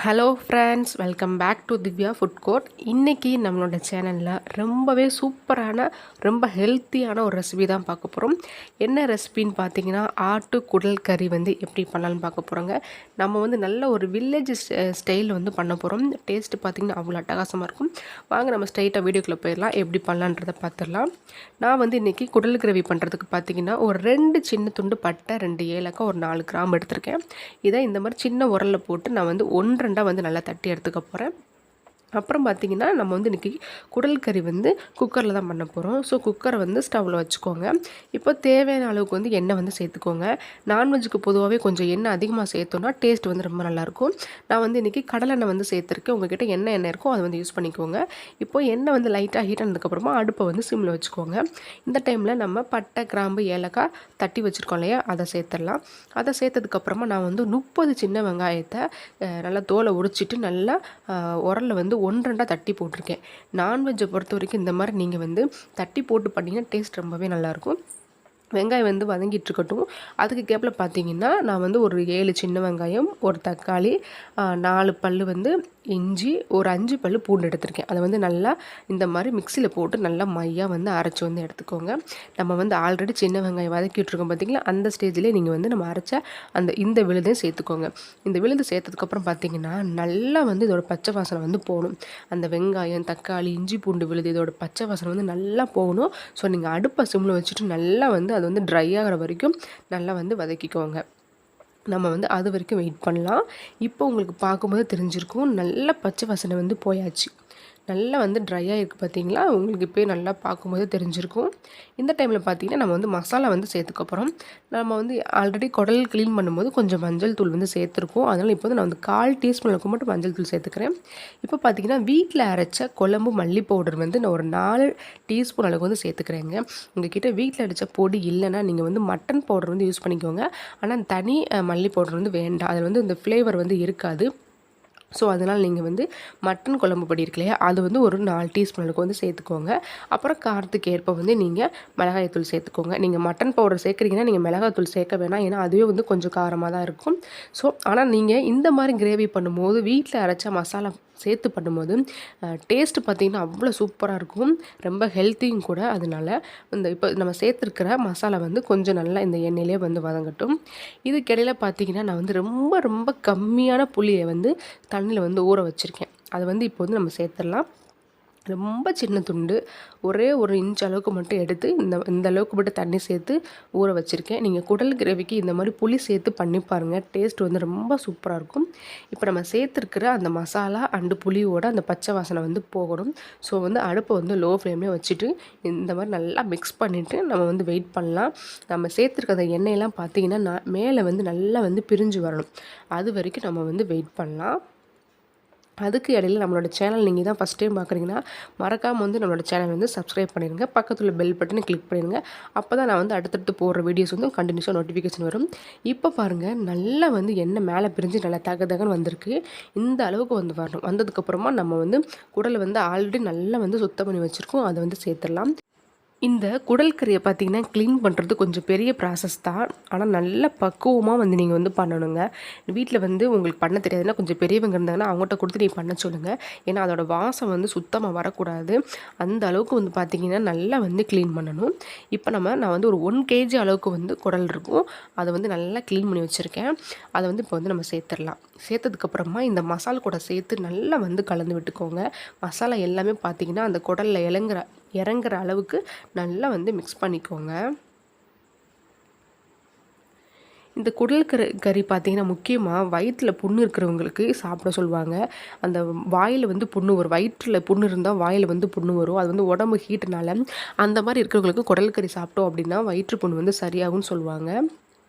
Hello friends, welcome back to Divya food court. இன்றைக்கி நம்மளோட சேனலில் ரொம்பவே சூப்பரான ரொம்ப ஹெல்த்தியான ஒரு ரெசிபி தான் பார்க்க போகிறோம். என்ன ரெசிபின்னு பார்த்தீங்கன்னா, ஆட்டு குடல் கறி எப்படி பண்ணலான்னு பார்க்க போகிறோங்க. நம்ம நல்ல ஒரு வில்லேஜ் ஸ்டைலில் பண்ண போகிறோம். டேஸ்ட்டு பார்த்திங்கன்னா அவ்வளோ அட்டகாசமாக இருக்கும். வாங்க நம்ம ஸ்ட்ரைட்டாக வீடியோக்குள்ளே போயிடலாம். எப்படி பண்ணலான்றதை பார்த்துடலாம். நான் இன்றைக்கி குடல் கிரேவி பண்ணுறதுக்கு பார்த்திங்கன்னா ஒரு 2 சின்ன துண்டு பட்டை, 2 ஏலக்காய், ஒரு 4 கிராம்பு எடுத்திருக்கேன். இதை இந்த மாதிரி சின்ன உரலில் போட்டு நான் 1-2 நல்லா தட்டி எடுத்துக்க போகிறேன். அப்புறம் பார்த்திங்கன்னா நம்ம இன்றைக்கி குடல் கறி குக்கரில் தான் பண்ண போகிறோம். ஸோ குக்கரை ஸ்டவ்வில் வச்சுக்கோங்க. இப்போ தேவையான அளவுக்கு எண்ணெய் சேர்த்துக்கோங்க. நான்வெஜ்ஜுக்கு பொதுவாகவே கொஞ்சம் எண்ணெய் அதிகமாக சேர்த்தோன்னா டேஸ்ட் ரொம்ப நல்லாயிருக்கும். நான் இன்றைக்கி கடலெண்ணெய் சேர்த்துருக்கேன். உங்கள்கிட்ட எண்ணெய் இருக்கோ அதை யூஸ் பண்ணிக்கோங்க. இப்போ எண்ணெய் லைட்டாக ஹீட் ஆனதுக்கப்புறமா அடுப்பை சிம்மில் வச்சுக்கோங்க. இந்த டைமில் நம்ம பட்டை, கிராம்பு, ஏலக்காய் தட்டி வச்சுருக்கோம் இல்லையா, அதை சேர்த்துடலாம். அதை சேர்த்ததுக்கப்புறமா நான் 30 சின்ன வெங்காயத்தை நல்லா தோலை உரிச்சிட்டு நல்லா உரலில் 1-2 தட்டி போட்டிருக்கேன். நான்வெஜ்ஜை பொறுத்த வரைக்கும் இந்த மாதிரி நீங்கள் தட்டி போட்டு பண்ணிங்கன்னா டேஸ்ட் ரொம்பவே நல்லாயிருக்கும். வெங்காயம் வதங்கிட்டு இருக்கட்டும். அதுக்கு கேப்பில் பார்த்தீங்கன்னா நான் ஒரு 7 சின்ன வெங்காயம், ஒரு தக்காளி, 4 பல் இஞ்சி, ஒரு 5 பல் பூண்டு எடுத்திருக்கேன். அதை நல்லா இந்த மாதிரி மிக்சியில் போட்டு நல்லா மையாக அரைச்சி எடுத்துக்கோங்க. நம்ம ஆல்ரெடி சின்ன வெங்காயம் வதக்கிட்டுருக்கோம் பார்த்தீங்களா, அந்த ஸ்டேஜ்லேயே நீங்கள் நம்ம அரைச்ச இந்த விழுதையும் சேர்த்துக்கோங்க. இந்த விழுது சேர்த்ததுக்கப்புறம் பார்த்தீங்கன்னா நல்லா இதோட பச்சை வாசனை போகணும். அந்த வெங்காயம், தக்காளி, இஞ்சி, பூண்டு விழுது இதோட பச்சை வாசனை நல்லா போகணும். ஸோ நீங்கள் அடுப்பை சிம்மில் வச்சுட்டு நல்லா அது ட்ரை ஆகிற வரைக்கும் நல்லா வதக்கிக்கோங்க. நம்ம அது வரைக்கும் வெயிட் பண்ணலாம். இப்போ உங்களுக்கு பார்க்கும்போது தெரிஞ்சிருக்கும் நல்ல பச்சை வாசனை போயாச்சு. நல்லா ட்ரையாக இருக்குது பார்த்தீங்களா, உங்களுக்கு இப்போ நல்லா பார்க்கும்போது தெரிஞ்சிருக்கும். இந்த டைமில் பார்த்தீங்கன்னா நம்ம மசாலா சேர்த்துக்க போகிறோம். நம்ம ஆல்ரெடி குடல் க்ளீன் பண்ணும்போது கொஞ்சம் மஞ்சள் தூள் சேர்த்துருக்கோம். அதனால் இப்போ நான் 1/4 டீஸ்பூன் அளவுக்கு மட்டும் மஞ்சள் தூள் சேர்த்துக்கிறேன். இப்போ பார்த்தீங்கன்னா வீட்டில் அரைச்ச குழம்பு மல்லி பவுடர் நான் ஒரு 4 டீஸ்பூன் அளவுக்கு சேர்த்துக்கிறேங்க. உங்கள்கிட்ட வீட்டில் அரைச்ச பொடி இல்லைன்னா நீங்கள் மட்டன் பவுடர் யூஸ் பண்ணிக்கோங்க. ஆனால் தனி மல்லி பவுடர் வேண்டாம். அதில் இந்த ஃப்ளேவர் இருக்காது. ஸோ அதனால் நீங்கள் மட்டன் குழம்பு பொடி இருக்கு இல்லையா, அது ஒரு 4 டீஸ்பூன் அளவுக்கு சேர்த்துக்கோங்க. அப்புறம் காரத்துக்கு ஏற்ப நீங்கள் மிளகாய்த்தூள் சேர்த்துக்கோங்க. நீங்கள் மட்டன் பவுடர் சேர்க்குறீங்கன்னா நீங்கள் மிளகாய்த்தூள் சேர்க்க வேணாம். ஏன்னா அதுவே கொஞ்சம் காரமாக தான் இருக்கும். ஸோ ஆனால் நீங்கள் இந்த மாதிரி கிரேவி பண்ணும்போது வீட்டில் அரைச்ச மசாலா சேர்த்து பண்ணும்போது டேஸ்ட்டு பார்த்திங்கன்னா அவ்வளோ சூப்பராக இருக்கும். ரொம்ப ஹெல்த்தியும் கூட. அதனால் இப்போ நம்ம சேர்த்துருக்கிற மசாலா கொஞ்சம் நல்லா இந்த எண்ணெயிலே வதங்கட்டும். இதுக்கிடையில் பார்த்திங்கன்னா நான் ரொம்ப ரொம்ப கம்மியான புளியை தண்ணியில் ஊற வச்சுருக்கேன். அதை இப்போ நம்ம சேர்த்துடலாம். ரொம்ப சின்ன துண்டு, ஒரே 1 இன்ச் அளவுக்கு மட்டும் எடுத்து இந்த அளவுக்கு மட்டும் தண்ணி சேர்த்து ஊற வச்சுருக்கேன். நீங்கள் குடல் கிரேவிக்கு இந்த மாதிரி புளி சேர்த்து பண்ணி பாருங்கள். டேஸ்ட் ரொம்ப சூப்பராக இருக்கும். இப்போ நம்ம சேர்த்துருக்கிற அந்த மசாலா அண்டு புளியோட அந்த பச்சை வாசனை போகணும். ஸோ அடுப்பை லோ ஃப்ளேம்லேயே வச்சுட்டு இந்த மாதிரி நல்லா மிக்ஸ் பண்ணிவிட்டு நம்ம வெயிட் பண்ணலாம். நம்ம சேர்த்துருக்க அந்த எண்ணெயெல்லாம் பார்த்திங்கன்னா மேலே நல்லா பிரிஞ்சு வரணும். அது வரைக்கும் நம்ம வெயிட் பண்ணலாம். அதுக்கு இடையில் நம்மளோட சேனல் நீங்கள் தான் ஃபஸ்ட் டைம் பார்க்குறீங்கன்னா மறக்காமல் நம்மளோட சேனல் சப்ஸ்கிரைப் பண்ணிடுங்க. பக்கத்தில் பெல் பட்டனை கிளிக் பண்ணிடுங்க. அப்போ தான் நான் அடுத்தடுத்து போடுற வீடியோஸ் கண்டினியூஸாக நோட்டிஃபிகேஷன் வரும். இப்போ பாருங்கள் நல்லா எண்ணெய் மேலே பிரிஞ்சு நல்லா தகன்னு வந்திருக்கு. இந்த அளவுக்கு வரணும். வந்ததுக்கப்புறமா நம்ம குடலை ஆல்ரெடி நல்லா சுத்தம் பண்ணி வச்சுருக்கோம். அதை சேர்த்துடலாம். இந்த குடல் கறியை பார்த்திங்கன்னா க்ளீன் பண்ணுறது கொஞ்சம் பெரிய ப்ராசஸ் தான். ஆனால் நல்ல பக்குவமாக நீங்கள் பண்ணணுங்க. வீட்டில் உங்களுக்கு பண்ண தெரியாதுன்னா கொஞ்சம் பெரியவங்க இருந்தாங்கன்னா அவங்கள்ட்ட கொடுத்து நீ பண்ண சொல்லுங்கள். ஏன்னா அதோடய வாசம் சுத்தமாக வரக்கூடாது. அந்த அளவுக்கு பார்த்திங்கன்னா நல்லா க்ளீன் பண்ணணும். இப்போ நான் ஒரு 1 kg அளவுக்கு குடல் இருக்கும். அதை நல்லா க்ளீன் பண்ணி வச்சுருக்கேன். அதை இப்போ நம்ம சேர்த்துடலாம். சேர்த்ததுக்கப்புறமா இந்த மசாலா கூட சேர்த்து நல்லா கலந்து விட்டுக்கோங்க. மசாலா எல்லாமே பார்த்திங்கன்னா அந்த குடலில் இறங்குற அளவுக்கு நல்லா மிக்ஸ் பண்ணிக்கோங்க. இந்த குடல் கறி பார்த்திங்கன்னா முக்கியமாக வயிற்றில் புண்ணு இருக்கிறவங்களுக்கு சாப்பிட சொல்லுவாங்க. அந்த வாயில் புண்ணு வரும். வயிற்றில் புண்ணு இருந்தால் வாயில் புண்ணு வரும். அது உடம்பு ஹீட்டுனால அந்த மாதிரி இருக்கிறவங்களுக்கு குடல் கறி சாப்பிட்டோம் அப்படின்னா வயிற்று புண்ணு சரியாகும்னு சொல்லுவாங்க.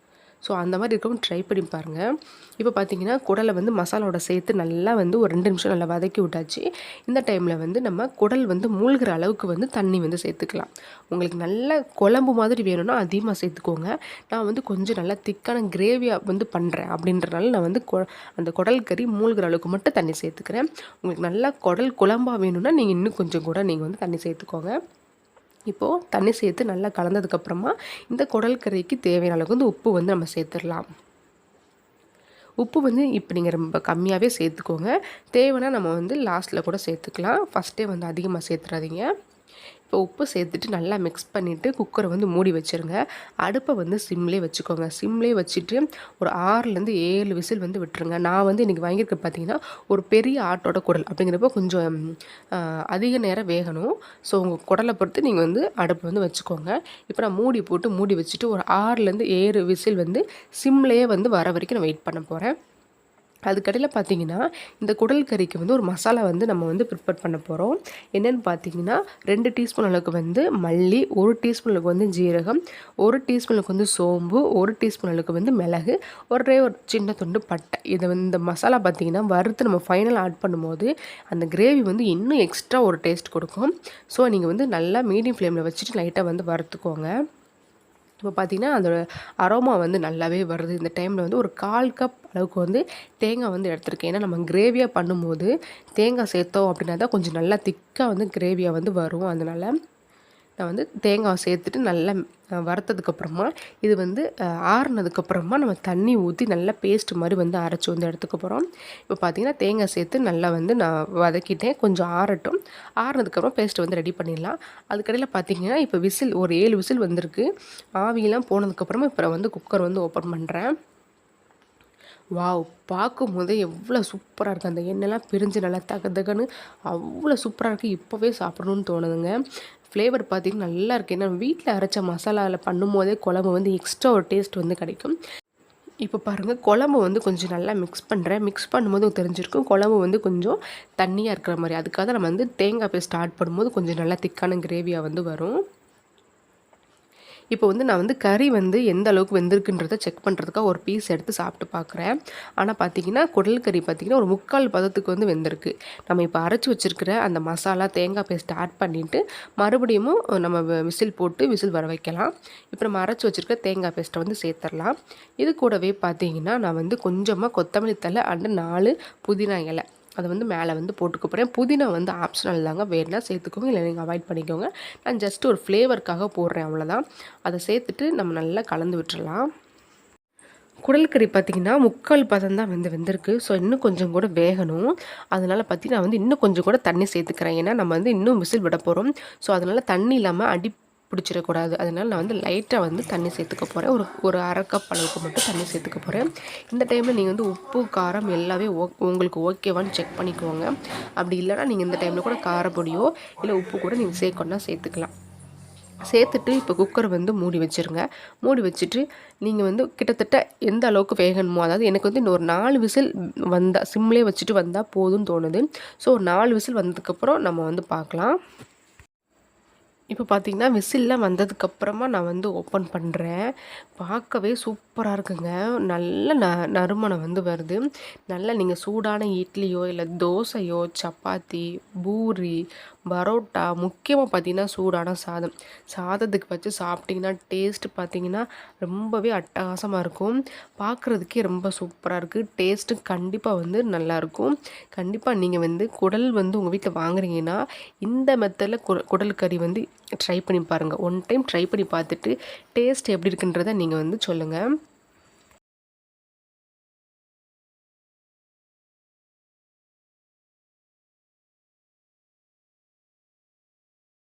ஸோ அந்த மாதிரி இருக்கவும் ட்ரை பண்ணி பாருங்கள். இப்போ பார்த்தீங்கன்னா குடலை மசாலாவோட சேர்த்து நல்லா ஒரு 2 நிமிஷம் நல்லா வதக்கி விட்டாச்சு. இந்த டைமில் நம்ம குடல் மூழ்கிற அளவுக்கு தண்ணி சேர்த்துக்கலாம். உங்களுக்கு நல்ல குழம்பு மாதிரி வேணும்னா அதிகமாக சேர்த்துக்கோங்க. நான் கொஞ்சம் நல்லா திக்கான கிரேவியாக பண்ணுறேன் அப்படின்றனால நான் அந்த குடல் கறி மூழ்கிற அளவுக்கு மட்டும் தண்ணி சேர்த்துக்கிறேன். உங்களுக்கு நல்லா குடல் குழம்பாக வேணும்னா நீங்கள் இன்னும் கொஞ்சம் கூட நீங்கள் தண்ணி சேர்த்துக்கோங்க. இப்போது தண்ணி சேர்த்து நல்லா கலந்ததுக்கப்புறமா இந்த குடல் கறிக்கு தேவையான அளவுக்கு உப்பு நம்ம சேர்த்துடலாம். உப்பு வந்து இப்போ நீங்கள் ரொம்ப கம்மியாகவே சேர்த்துக்கோங்க. தேவைன்னா நம்ம வந்து லாஸ்ட்டில் கூட சேர்த்துக்கலாம். ஃபஸ்ட்டே வந்து அதிகமாக சேர்த்துறாதீங்க. இப்போ உப்பு சேர்த்துட்டு நல்லா மிக்ஸ் பண்ணிவிட்டு குக்கரை வந்து மூடி வச்சுருங்க. அடுப்பை வந்து சிம்லேயே வச்சுக்கோங்க. சிம்லேயே வச்சுட்டு ஒரு 6லேருந்து 7 விசில் வந்து விட்டுருங்க. நான் வந்து இன்றைக்கி வாங்கியிருக்க பார்த்தீங்கன்னா ஒரு பெரிய ஆட்டோட குடல் அப்படிங்கிறப்போ கொஞ்சம் அதிக நேரம் வேகணும். ஸோ உங்கள் குடலை பொறுத்து நீங்கள் வந்து அடுப்பு வந்து வச்சுக்கோங்க. இப்போ நான் மூடி போட்டு மூடி வச்சுட்டு ஒரு 6லேருந்து 7 விசில் வந்து சிம்லேயே வந்து வர வரைக்கும் நான் வெயிட் பண்ண போகிறேன். அதுக்கடையில் பார்த்தீங்கன்னா இந்த குடல் கறிக்கு வந்து ஒரு மசாலா வந்து நம்ம வந்து ப்ரிப்பேர் பண்ண போகிறோம். என்னென்னு பார்த்தீங்கன்னா 2 டீஸ்பூன் அளவுக்கு வந்து மல்லி, 1 டீஸ்பூன் அளவுக்கு வந்து ஜீரகம், 1 டீஸ்பூன் அளவுக்கு வந்து சோம்பு, 1 டீஸ்பூன் அளவுக்கு வந்து மிளகு, ஒரு சின்ன துண்டு பட்டை. இதை வந்து இந்த மசாலா பார்த்தீங்கன்னா வறுத்து நம்ம ஃபைனலாக ஆட் பண்ணும்போது அந்த கிரேவி வந்து இன்னும் எக்ஸ்ட்ரா ஒரு டேஸ்ட் கொடுக்கும். ஸோ நீங்கள் வந்து நல்லா மீடியம் ஃப்ளேமில் வச்சுட்டு லைட்டாக வந்து வறுத்துக்கோங்க. இப்போ பார்த்தீங்கன்னா அதோட அரோமா வந்து நல்லாவே வருது. இந்த டைமில் வந்து ஒரு 1/4 கப் அளவுக்கு வந்து தேங்காய் வந்து எடுத்துருக்கேன். ஏன்னா நம்ம கிரேவியாக பண்ணும்போது தேங்காய் சேர்த்தோம் அப்படின்னா தான் கொஞ்சம் நல்லா திக்காக வந்து கிரேவியாக வந்து வரும். அதனால் நான் வந்து தேங்காய் சேர்த்துட்டு நல்லா வறுத்ததுக்கப்புறமா இது வந்து ஆறுனதுக்கப்புறமா நம்ம தண்ணி ஊற்றி நல்லா பேஸ்ட் மாதிரி வந்து அரைச்சி வந்து எடுத்துக்க போகிறோம். இப்போ பார்த்திங்கன்னா தேங்காய் சேர்த்து நல்லா வந்து நான் வதக்கிட்டேன். கொஞ்சம் ஆறட்டும். ஆறுனதுக்கப்புறம் பேஸ்ட்டு வந்து ரெடி பண்ணிடலாம். அதுக்கடையில் பார்த்திங்கன்னா இப்போ விசில் ஒரு 7 விசில் வந்திருக்கு. ஆவியெல்லாம் போனதுக்கப்புறமா இப்போ வந்து குக்கர் வந்து ஓப்பன் பண்ணுறேன். வாவ்! பார்க்கும்போதே எவ்வளோ சூப்பராக இருக்குது. அந்த எண்ணெய்லாம் பிரிஞ்சு நல்லா தகன்னு அவ்வளோ சூப்பராக இருக்குது. இப்போவே சாப்பிடணுன்னு தோணுதுங்க. ஃப்ளேவர் பார்த்திங்கன்னா நல்லா இருக்குது. ஏன்னா வீட்டில் அரைச்ச மசாலாவில் பண்ணும்போதே குழம்பு வந்து எக்ஸ்ட்ரா ஒரு டேஸ்ட் வந்து கிடைக்கும். இப்போ பாருங்கள் குழம்பு வந்து கொஞ்சம் நல்லா மிக்ஸ் பண்ணுறேன். மிக்ஸ் பண்ணும்போது தெரிஞ்சிருக்கும் குழம்பு வந்து கொஞ்சம் தண்ணியாக இருக்கிற மாதிரி. அதுக்காக நம்ம வந்து தேங்காய் பேஸ்ட் ஆட் பண்ணும்போது கொஞ்சம் நல்லா திக்கான கிரேவியாக வந்து வரும். இப்போ வந்து நான் வந்து கறி வந்து எந்த அளவுக்கு வெந்திருக்குன்றதை செக் பண்ணுறதுக்காக ஒரு பீஸ் எடுத்து சாப்பிட்டு பார்க்குறேன். ஆனால் பார்த்தீங்கன்னா குடல் கறி பார்த்திங்கன்னா ஒரு 3/4 பதத்துக்கு வந்து வெந்திருக்கு. நம்ம இப்போ அரைச்சி வச்சுருக்கிற அந்த மசாலா தேங்காய் பேஸ்ட் ஆட் பண்ணிவிட்டு மறுபடியும் நம்ம விசில் போட்டு விசில் வர வைக்கலாம். இப்போ நம்ம அரைச்சி வச்சுருக்க தேங்காய் பேஸ்ட்டை வந்து சேர்த்துடலாம். இது கூடவே பார்த்தீங்கன்னா நான் வந்து கொஞ்சமாக கொத்தமல்லி தழை அண்டு 4 புதினா இலை அதை வந்து மேலே வந்து போட்டுக்க போகிறேன். புதினா வந்து ஆப்ஷனல் தாங்க, வேணுன்னா சேர்த்துக்கோங்க, இல்லை நீங்கள் அவாய்ட் பண்ணிக்கோங்க. நான் ஜஸ்ட் ஒரு ஃப்ளேவருக்காக போடுறேன், அவ்வளோதான். அதை சேர்த்துட்டு நம்ம நல்லா கலந்து விட்டுறலாம். குடல் கறி பார்த்திங்கன்னா 3/4 பதம் தான் வெந்திருக்கு. ஸோ இன்னும் கொஞ்சம் கூட வேகணும். அதனால் பார்த்திங்கன்னா நான் வந்து இன்னும் கொஞ்சம் கூட தண்ணி சேர்த்துக்கிறேன். ஏன்னா நம்ம வந்து இன்னும் விசில் விட போகிறோம். ஸோ அதனால் தண்ணி இல்லாமல் பிடிச்சிடக்கூடாது. அதனால் நான் வந்து லைட்டாக வந்து தண்ணி சேர்த்துக்க போகிறேன். ஒரு 1/2 கப் அளவுக்கு மட்டும் தண்ணி சேர்த்துக்க போகிறேன். இந்த டைமில் நீங்கள் வந்து உப்பு காரம் எல்லாமே உங்களுக்கு ஓகேவான்னு செக் பண்ணிக்கோங்க. அப்படி இல்லைனா நீங்கள் இந்த டைமில் கூட காரப்பொடியோ இல்லை உப்பு கூட நீங்கள் சேர்க்கணுன்னா சேர்த்துக்கலாம். சேர்த்துட்டு இப்போ குக்கரை வந்து மூடி வச்சுருங்க. மூடி வச்சுட்டு நீங்கள் வந்து கிட்டத்தட்ட எந்த அளவுக்கு வேகணுமோ, அதாவது எனக்கு வந்து இன்னொரு 4 விசில் வந்தால் சிம்லேயே வச்சுட்டு வந்தால் போதும்னு தோணுது. ஸோ ஒரு 4 விசில் வந்ததுக்கப்புறம் நம்ம வந்து பார்க்கலாம். இப்போ பார்த்தீங்கன்னா விசில்லாம் வந்ததுக்கப்புறமா நான் வந்து ஓப்பன் பண்ணுறேன். பார்க்கவே சூப்பராக இருக்குங்க. நல்ல நறுமணம் வந்து வருது. நல்லா நீங்கள் சூடான இட்லியோ இல்லை தோசையோ சப்பாத்தி பூரி பரோட்டா முக்கியமாக பார்த்தீங்கன்னா சூடான சாதத்துக்கு வச்சு சாப்பிட்டிங்கன்னா டேஸ்ட்டு பார்த்தீங்கன்னா ரொம்பவே அட்டகாசமாக இருக்கும். பார்க்குறதுக்கே ரொம்ப சூப்பராக இருக்குது. டேஸ்ட்டு கண்டிப்பாக வந்து நல்லாயிருக்கும். கண்டிப்பாக நீங்கள் வந்து குடல் வந்து உங்கள் வீட்டில் வாங்குறீங்கன்னா இந்த மெத்தடில் குடல் கறி வந்து ட்ரை பண்ணி பாருங்கள். ஒன் டைம் ட்ரை பண்ணி பார்த்துட்டு டேஸ்ட் எப்படி இருக்குன்றதை நீங்கள் வந்து சொல்லுங்கள்.